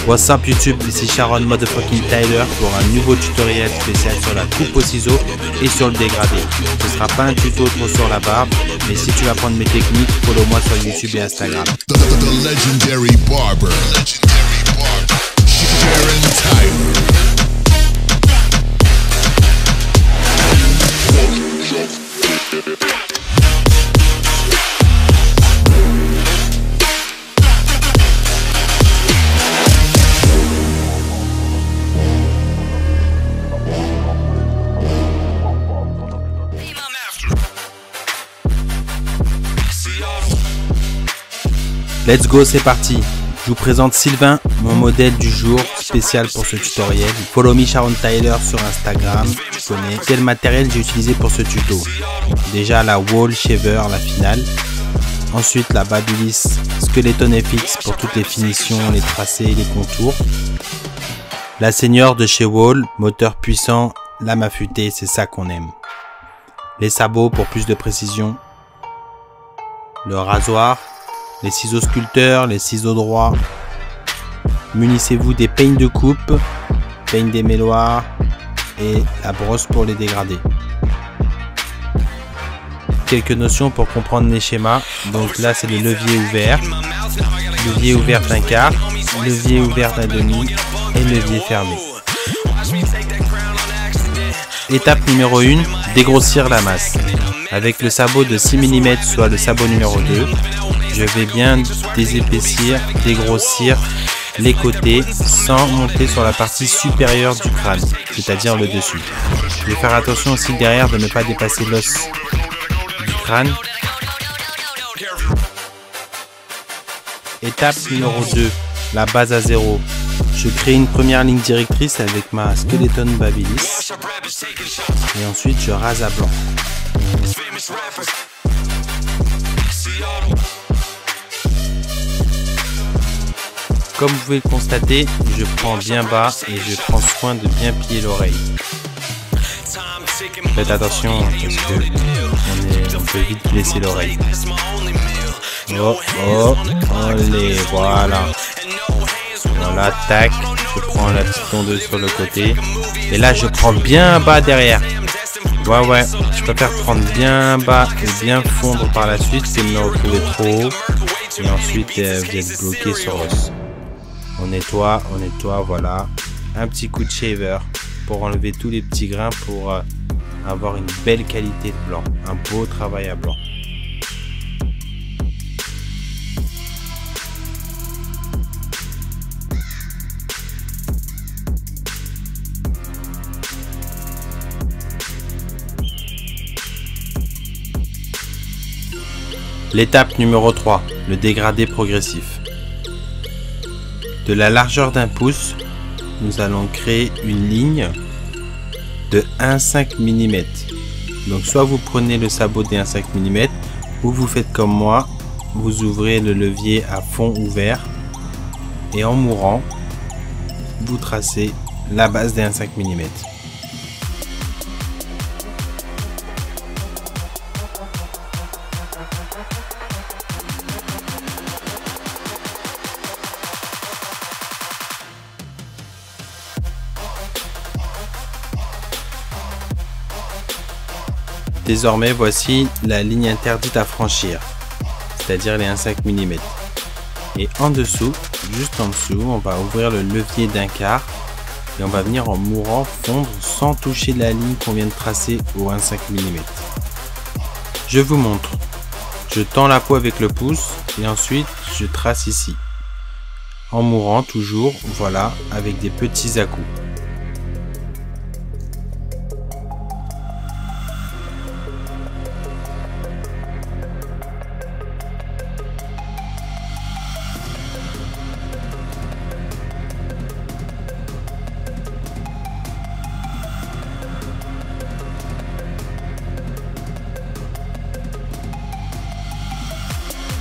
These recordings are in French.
What's up YouTube, ici Sharon Motherfucking Tyler pour un nouveau tutoriel spécial sur la coupe au ciseau et sur le dégradé. Ce sera pas un tuto trop sur la barbe, mais si tu veux apprendre mes techniques, follow-moi sur YouTube et Instagram. The legendary barber, Sharon Tyler. Let's go, c'est parti. Je vous présente Sylvain, mon modèle du jour spécial pour ce tutoriel. Follow me Sharon Tyler sur Instagram. Tu connais quel matériel j'ai utilisé pour ce tuto. Déjà la Wall Shaver, la finale. Ensuite la Babyliss Skeleton FX pour toutes les finitions, les tracés, les contours. La Senior de chez Wall, moteur puissant, lame affûtée, c'est ça qu'on aime. Les sabots pour plus de précision. Le rasoir. Les ciseaux sculpteurs, les ciseaux droits. Munissez-vous des peignes de coupe, peignes démêloirs et la brosse pour les dégrader. Quelques notions pour comprendre les schémas. Donc là c'est le levier ouvert d'un quart, levier ouvert d'un demi et levier fermé. Étape numéro 1, dégrossir la masse. Avec le sabot de 6 mm, soit le sabot numéro 2, je vais bien désépaissir, dégrossir les côtés sans monter sur la partie supérieure du crâne, c'est-à-dire le dessus. Je vais faire attention aussi derrière de ne pas dépasser l'os du crâne. Étape numéro 2, la base à 0. Je crée une première ligne directrice avec ma Skeleton Babyliss et ensuite je rase à blanc. Comme vous pouvez le constater, je prends bien bas et je prends soin de bien plier l'oreille. Faites attention parce que on peut vite blesser l'oreille. Allez, voilà. Voilà, tac. Je prends la petite tondeuse sur le côté. Et là, je prends bien bas derrière. Ouais, je préfère prendre bien bas et bien fondre par la suite que de me retrouver trop haut. Et ensuite, vous êtes bloqué sur l'os. On nettoie, voilà. Un petit coup de shaver pour enlever tous les petits grains pour avoir une belle qualité de blanc. Un beau travail à blanc. L'étape numéro 3, le dégradé progressif. De la largeur d'un pouce, nous allons créer une ligne de 1,5 mm. Donc soit vous prenez le sabot des 1,5 mm ou vous faites comme moi, vous ouvrez le levier à fond ouvert et en mourant, vous tracez la base des 1,5 mm. Désormais, voici la ligne interdite à franchir, c'est-à-dire les 1,5 mm. Et en dessous, juste en dessous, on va ouvrir le levier d'un quart et on va venir en mourant fondre sans toucher la ligne qu'on vient de tracer au 1,5 mm. Je vous montre. Je tends la peau avec le pouce et ensuite je trace ici. En mourant toujours, voilà, avec des petits à-coups.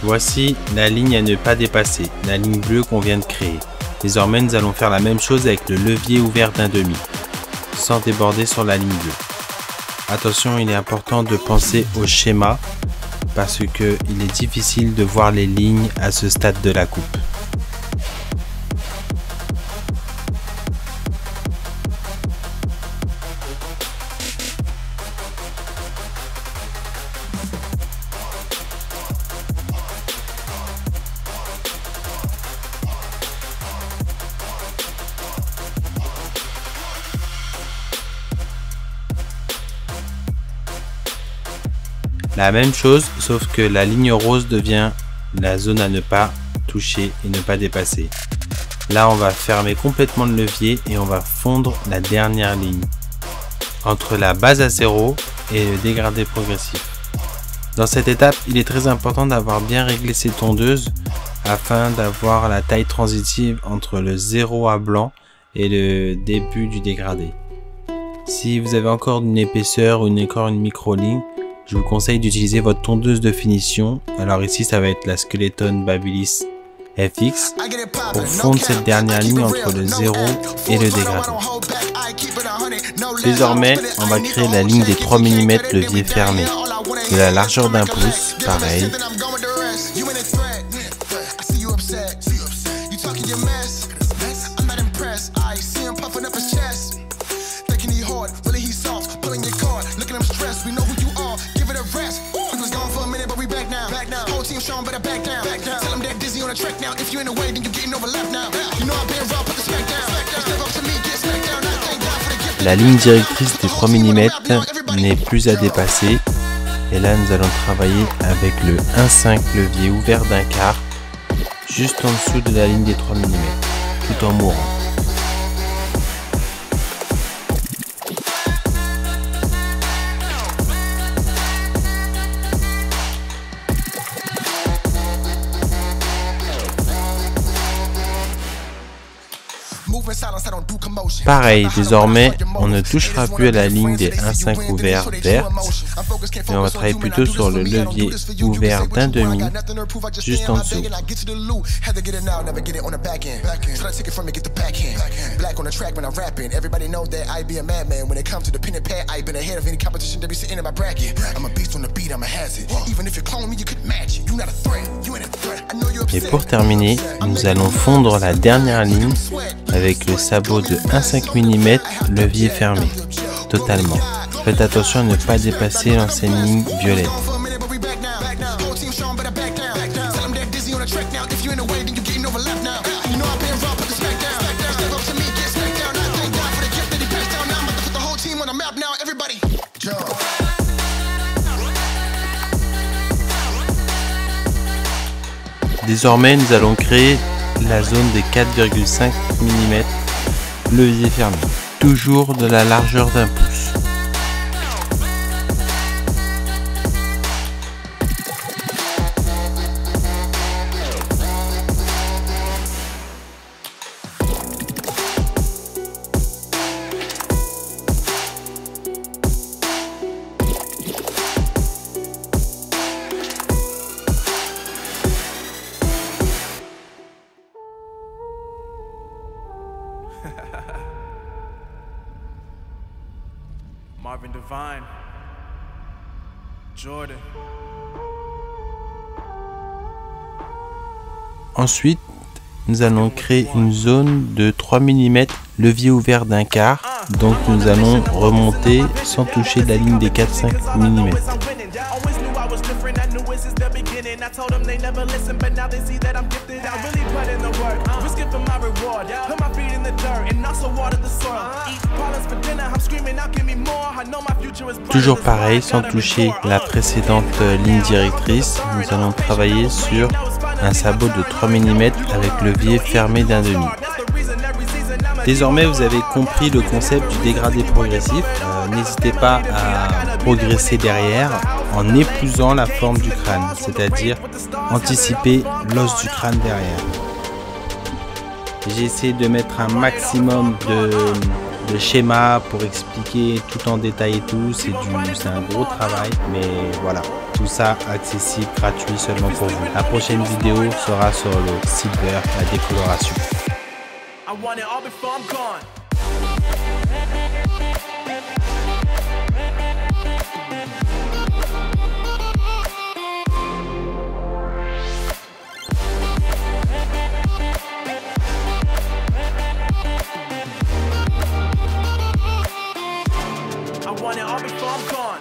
Voici la ligne à ne pas dépasser, la ligne bleue qu'on vient de créer. Désormais, nous allons faire la même chose avec le levier ouvert d'un demi, sans déborder sur la ligne bleue. Attention, il est important de penser au schéma parce que il est difficile de voir les lignes à ce stade de la coupe. La même chose, sauf que la ligne rose devient la zone à ne pas toucher et ne pas dépasser. Là, on va fermer complètement le levier et on va fondre la dernière ligne entre la base à 0 et le dégradé progressif. Dans cette étape, il est très important d'avoir bien réglé ses tondeuses afin d'avoir la taille transitive entre le 0 à blanc et le début du dégradé. Si vous avez encore une épaisseur ou encore une micro-ligne, je vous conseille d'utiliser votre tondeuse de finition. Alors ici, ça va être la Skeleton Babyliss FX pour fondre cette dernière ligne entre le 0 et le dégradé. Désormais, on va créer la ligne des 3 mm levier fermé de la largeur d'un pouce, pareil. La ligne directrice des 3 mm n'est plus à dépasser. Et là, nous allons travailler avec le 1,5 levier ouvert d'un quart, juste en dessous de la ligne des 3 mm, tout en mourant. Pareil, désormais, on ne touchera plus à la ligne des 1,5 ouverts vertes, mais on va travailler plutôt sur le levier ouvert d'un demi, juste en dessous. Et pour terminer, nous allons fondre la dernière ligne avec le sabot de 1,5 mm levier fermé, totalement. Faites attention à ne pas dépasser l'ancienne ligne violette. Désormais, nous allons créer la zone des 4,5 mm levier fermé, toujours de la largeur d'un pouce. Marvin Devine, Jordan. Ensuite, nous allons créer une zone de 3 mm levier ouvert d'un quart. Donc nous allons remonter sans toucher la ligne des 4,5 mm. Toujours pareil, sans toucher la précédente ligne directrice, nous allons travailler sur un sabot de 3 mm avec levier fermé d'un demi. Désormais, vous avez compris le concept du dégradé progressif. N'hésitez pas à progresser derrière en épousant la forme du crâne, c'est-à-dire anticiper l'os du crâne derrière. J'ai essayé de mettre un maximum de schémas pour expliquer tout en détail et tout. C'est un gros travail, mais voilà. Tout ça accessible, gratuit seulement pour vous. La prochaine vidéo sera sur le silver, la décoloration. I want it all before I'm gone. I want it all before I'm gone.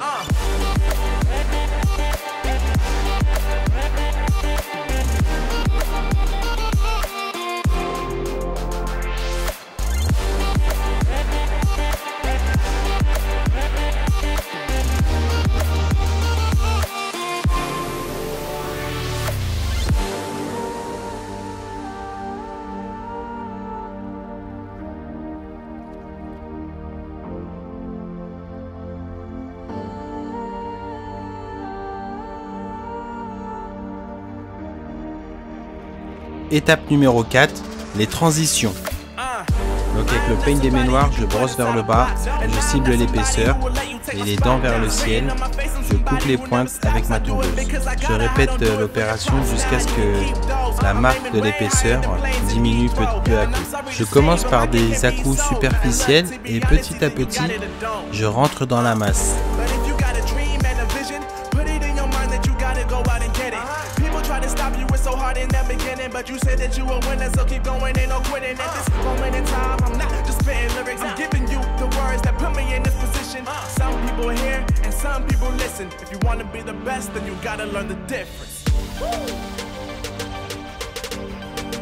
Étape numéro 4, les transitions. Donc avec le peigne des mémoires, je brosse vers le bas, je cible l'épaisseur et les dents vers le ciel. Je coupe les pointes avec ma tondeuse. Je répète l'opération jusqu'à ce que la marque de l'épaisseur diminue peu à peu. Je commence par des à-coups superficiels et petit à petit, je rentre dans la masse. But you said that you were winner, so keep going, ain't no quitting. At this moment in time, I'm not just spitting lyrics, I'm giving you the words that put me in this position. Some people hear and some people listen. If you want to be the best, then you gotta learn the difference.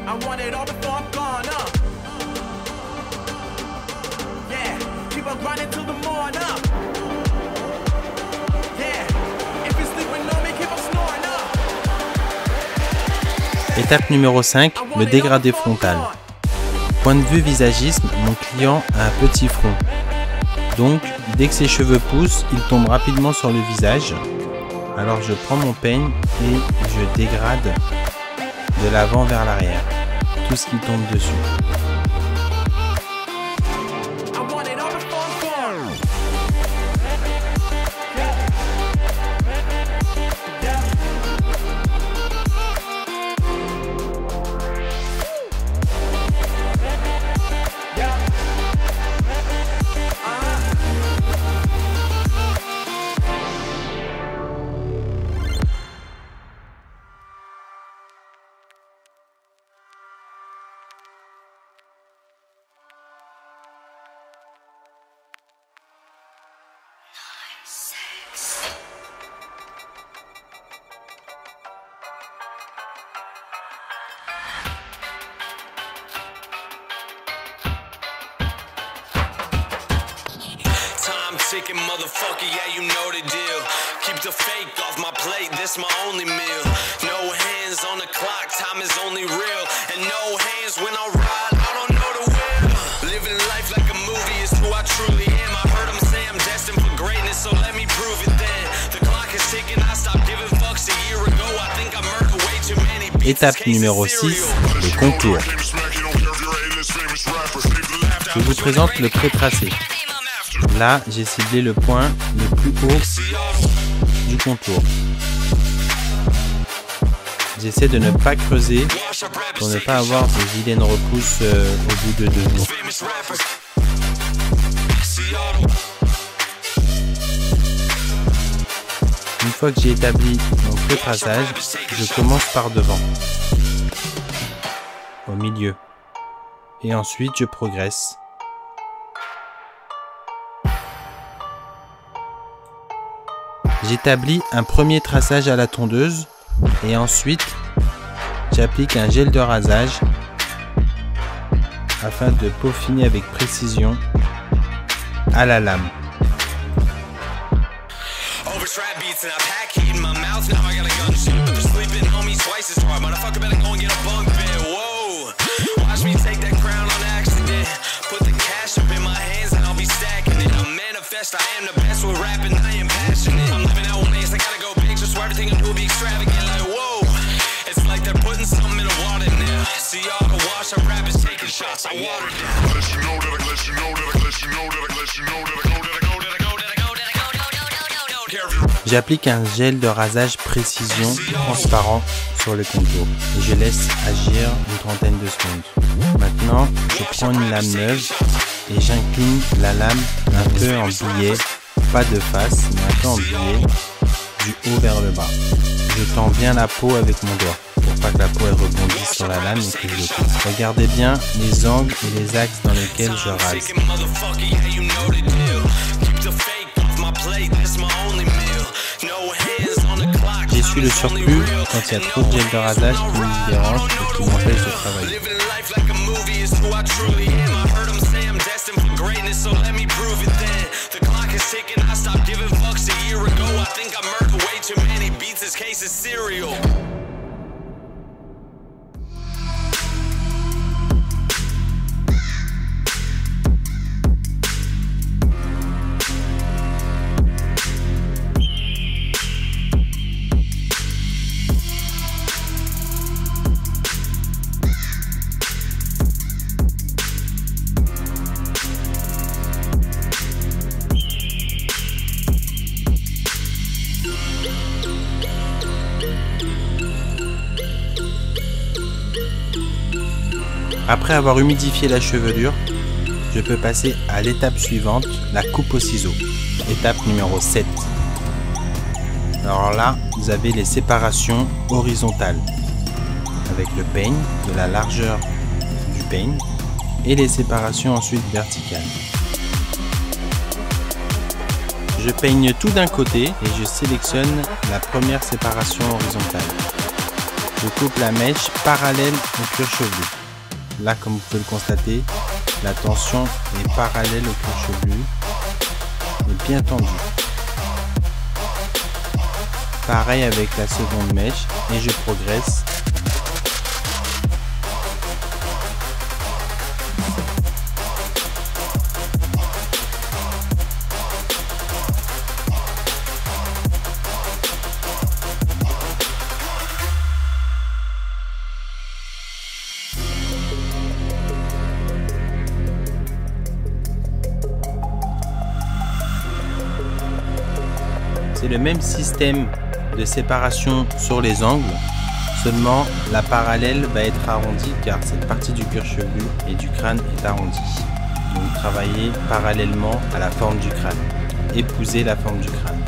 I want it all before I'm gone, yeah, keep on grinding till the morning, yeah, if you're sleeping on me, keep on snoring, Étape numéro 5, le dégradé frontal. Point de vue visagisme, mon client a un petit front. Donc, dès que ses cheveux poussent, il tombe rapidement sur le visage. Alors je prends mon peigne et je dégrade de l'avant vers l'arrière, tout ce qui tombe dessus. Ticking motherfucker, yeah, you know the deal. Keep the fake off my plate, this my only meal. No hands on the clock, time is only real. And no hands when I ride, I don't know the will. Living life like a movie is who I truly am. I heard them say I'm destined for greatness, so let me prove it then. The clock is ticking, I stopped giving fucks a year ago. I think I murdered way too many. Étape numéro 6, le contour. Je vous présente le pré-tracé. Là, j'ai ciblé le point le plus haut du contour. J'essaie de ne pas creuser pour ne pas avoir des vilaines repousses au bout de 2 jours. Une fois que j'ai établi mon pré-traçage, je commence par devant, au milieu, et ensuite je progresse. J'établis un premier traçage à la tondeuse et ensuite j'applique un gel de rasage afin de peaufiner avec précision à la lame. I am the best with rapping, I am passionate. I'm living out ways, I gotta go big, just so everything I do be extravagant. Like, whoa, it's like they're putting something in the water now. See all the wash, our rappers taking shots, I water down. Let you know that I let you know that I let you know that I let you know that I go, that I go, that I go, that I go, that I go, that I go. J'applique un gel de rasage précision transparent sur le contour et je laisse agir une trentaine de secondes. Maintenant, je prends une lame neuve et j'incline la lame un peu en biais, pas de face, mais un peu en biais, du haut vers le bas. Je tends bien la peau avec mon doigt, pour pas que la peau elle rebondisse sur la lame et que je coupe. Regardez bien les angles et les axes dans lesquels je rase. J'essuie le surplus quand il y a trop de gel de rasage qui me dérange et qui m'empêche de travailler. So let me prove it then. The clock is ticking, I stopped giving fucks a year ago. I think I murdered way too many beats, this case is serial. Après avoir humidifié la chevelure, je peux passer à l'étape suivante, la coupe au ciseau. Étape numéro 7. Alors là, vous avez les séparations horizontales avec le peigne, de la largeur du peigne, et les séparations ensuite verticales. Je peigne tout d'un côté et je sélectionne la première séparation horizontale. Je coupe la mèche parallèle au cuir chevelu. Là, comme vous pouvez le constater, la tension est parallèle au cuir chevelu et bien tendue. Pareil avec la seconde mèche et je progresse. C'est le même système de séparation sur les angles, seulement la parallèle va être arrondie car cette partie du cuir chevelu et du crâne est arrondie. Donc travaillez parallèlement à la forme du crâne, épousez la forme du crâne.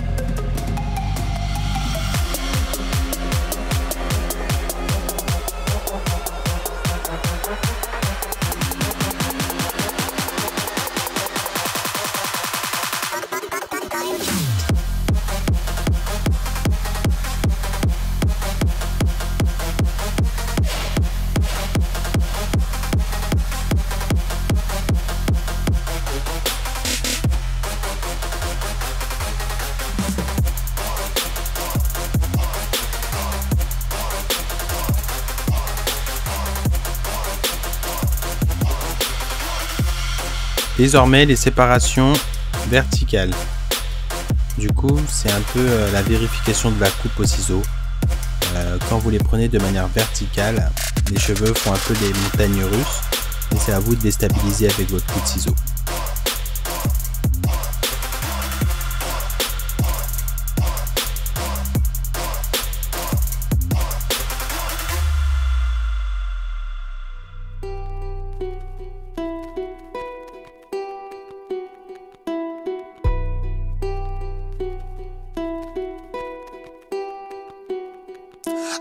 Désormais les séparations verticales. Du coup c'est un peu la vérification de la coupe au ciseau. Quand vous les prenez de manière verticale, les cheveux font un peu des montagnes russes et c'est à vous de les stabiliser avec votre coup de ciseau.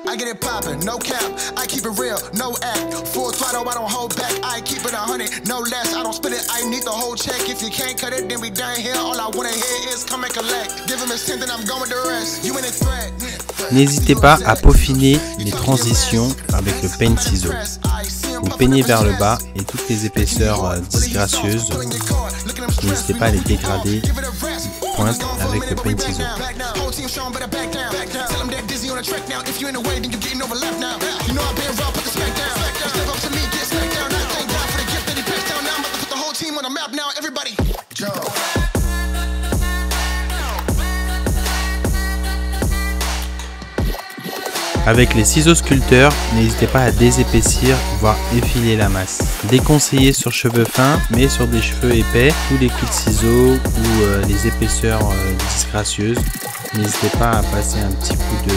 I get it poppin', no cap, I keep it real, no act. Full throttle, I don't hold back, I keep it 100, no less. I don't split it, I need the whole check. If you can't cut it, then we done here. All I wanna hear is come and collect. Give him a cent and I'm going with the rest. You in a threat. N'hésitez pas à peaufiner les transitions avec le peigne ciseau. Vous peignez vers le bas et toutes les épaisseurs disgracieuses, n'hésitez pas à les dégrader pointe avec le peigne ciseau. Avec les ciseaux sculpteurs, n'hésitez pas à désépaissir, voire effiler la masse. Déconseillé sur cheveux fins, mais sur des cheveux épais, tous les coups de ciseaux ou les épaisseurs disgracieuses, n'hésitez pas à passer un petit coup de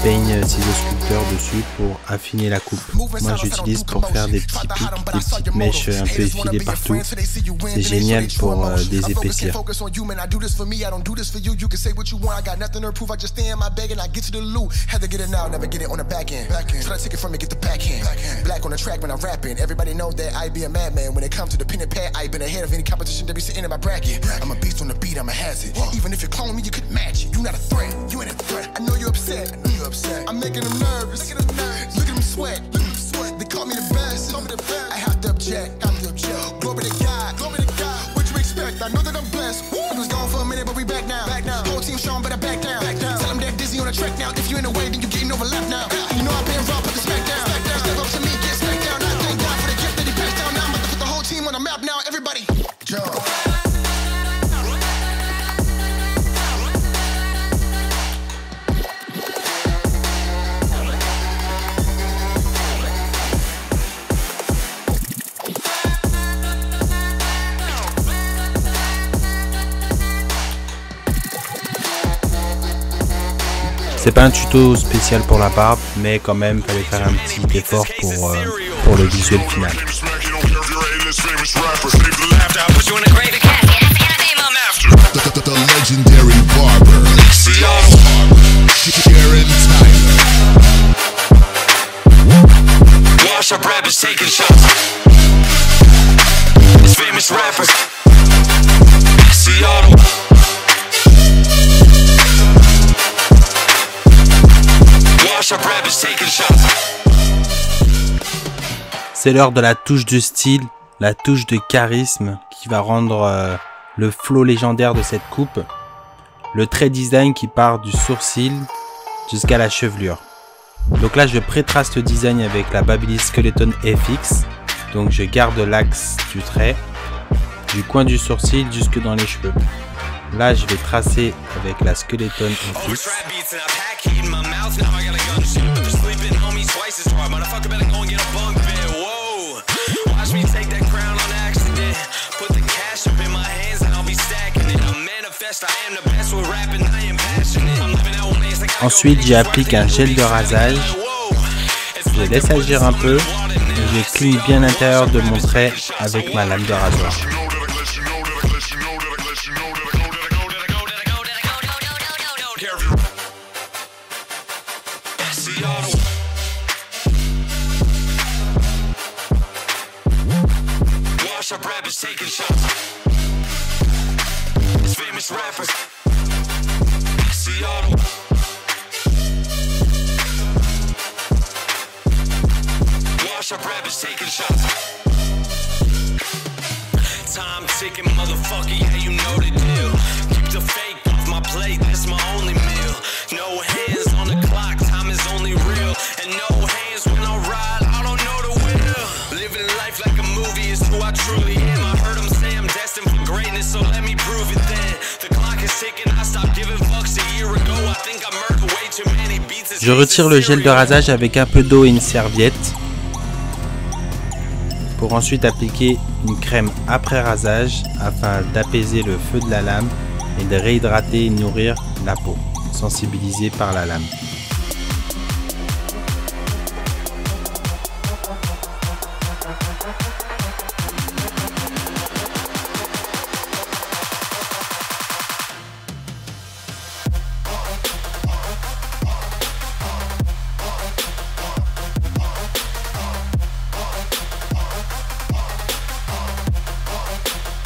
peigne ciseaux sculpteur dessus pour affiner la coupe. Moi j'utilise pour faire des petits pics, des petites mèches un peu effilées partout. C'est génial pour désépaissir. I'm making them nervous. Look at them sweat. They call me the best. I have to object. Glory to God. What you expect? I know that I'm blessed. We was gone for a minute, but we back now. Whole team showing, but I back down. Tell them they're dizzy on the track now. If you in the way, then you getting overlapped now. You know I've been raw, put the smack down. Step up to me, get smacked down. I thank God for the gift that he passed down. Now I'm about to put the whole team on the map now. Everybody, jump. C'est pas un tuto spécial pour la barbe, mais quand même fallait faire un petit effort pour le visuel final. The legendary barber, Sharon Tyler. Wash up rappers taking shots. These famous rappers. Seattle. Wash up rappers taking shots. C'est l'heure de la touche de style, la touche de charisme qui va rendre le flow légendaire de cette coupe. Le trait design qui part du sourcil jusqu'à la chevelure. Donc là je pré-trace le design avec la Babyliss Skeleton FX. Donc je garde l'axe du trait du coin du sourcil jusque dans les cheveux. Là je vais tracer avec la Skeleton FX. Ensuite j'applique un gel de rasage, je laisse agir un peu et je clean bien l'intérieur de mon trait avec ma lame de rasoir. Time ticking, motherfucker, yeah, you know the deal. Keep the fake off my plate, that's my only meal. No hands on the clock, time is only real. And no hands when I ride, I don't know the will. Living life like a movie is who I truly am. I heard them say I'm destined for greatness, so let me prove it then. The clock is ticking, I stopped giving fucks a year ago. I think I murdered way too many beats. Je retire le gel de rasage avec un peu d'eau et une serviette, pour ensuite appliquer une crème après rasage afin d'apaiser le feu de la lame et de réhydrater et nourrir la peau, sensibilisée par la lame.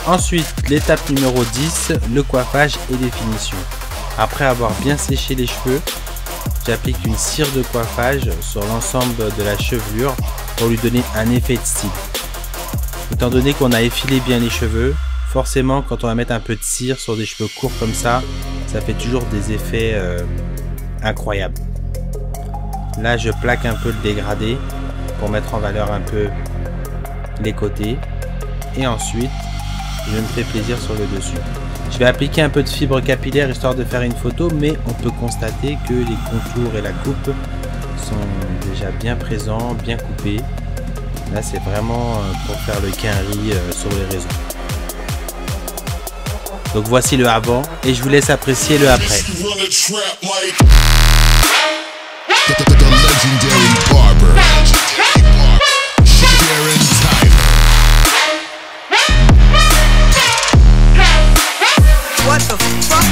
Ensuite, l'étape numéro 10, le coiffage et définition. Après avoir bien séché les cheveux, j'applique une cire de coiffage sur l'ensemble de la chevelure pour lui donner un effet de style. Étant donné qu'on a effilé bien les cheveux, forcément quand on va mettre un peu de cire sur des cheveux courts comme ça fait toujours des effets incroyables. Là je plaque un peu le dégradé pour mettre en valeur un peu les côtés et ensuite je me fais plaisir sur le dessus. Je vais appliquer un peu de fibre capillaire histoire de faire une photo, mais on peut constater que les contours et la coupe sont déjà bien présents, bien coupés. Là c'est vraiment pour faire le quinri sur les réseaux. Donc voici le avant et je vous laisse apprécier le après. The legendary barber, Sharon Tyler. What the fuck?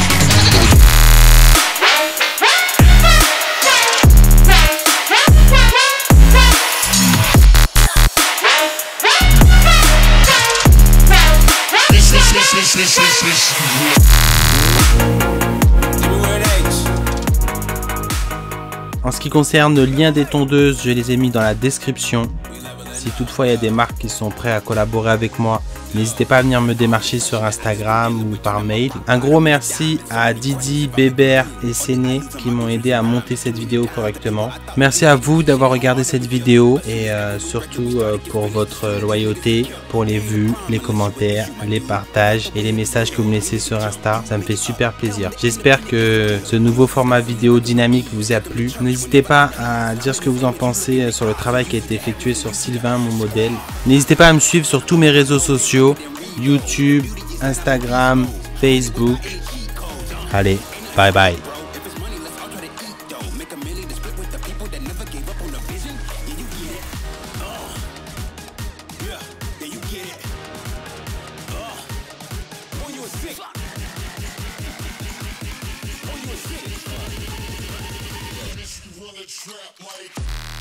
En ce qui concerne le lien des tondeuses, je les ai mis dans la description. Si toutefois il y a des marques qui sont prêtes à collaborer avec moi, n'hésitez pas à venir me démarcher sur Instagram ou par mail. Un gros merci à Didi, Bébert et Séné qui m'ont aidé à monter cette vidéo correctement. Merci à vous d'avoir regardé cette vidéo et surtout pour votre loyauté, pour les vues, les commentaires, les partages et les messages que vous me laissez sur Insta. Ça me fait super plaisir. J'espère que ce nouveau format vidéo dynamique vous a plu. N'hésitez pas à dire ce que vous en pensez sur le travail qui a été effectué sur Sylvain, mon modèle. N'hésitez pas à me suivre sur tous mes réseaux sociaux, YouTube, Instagram, Facebook. Allez, bye bye. The people that never gave up on the vision, yeah, you get it. Yeah, you get it. Boy, you a sick. Boy, you a sick. Run a trap like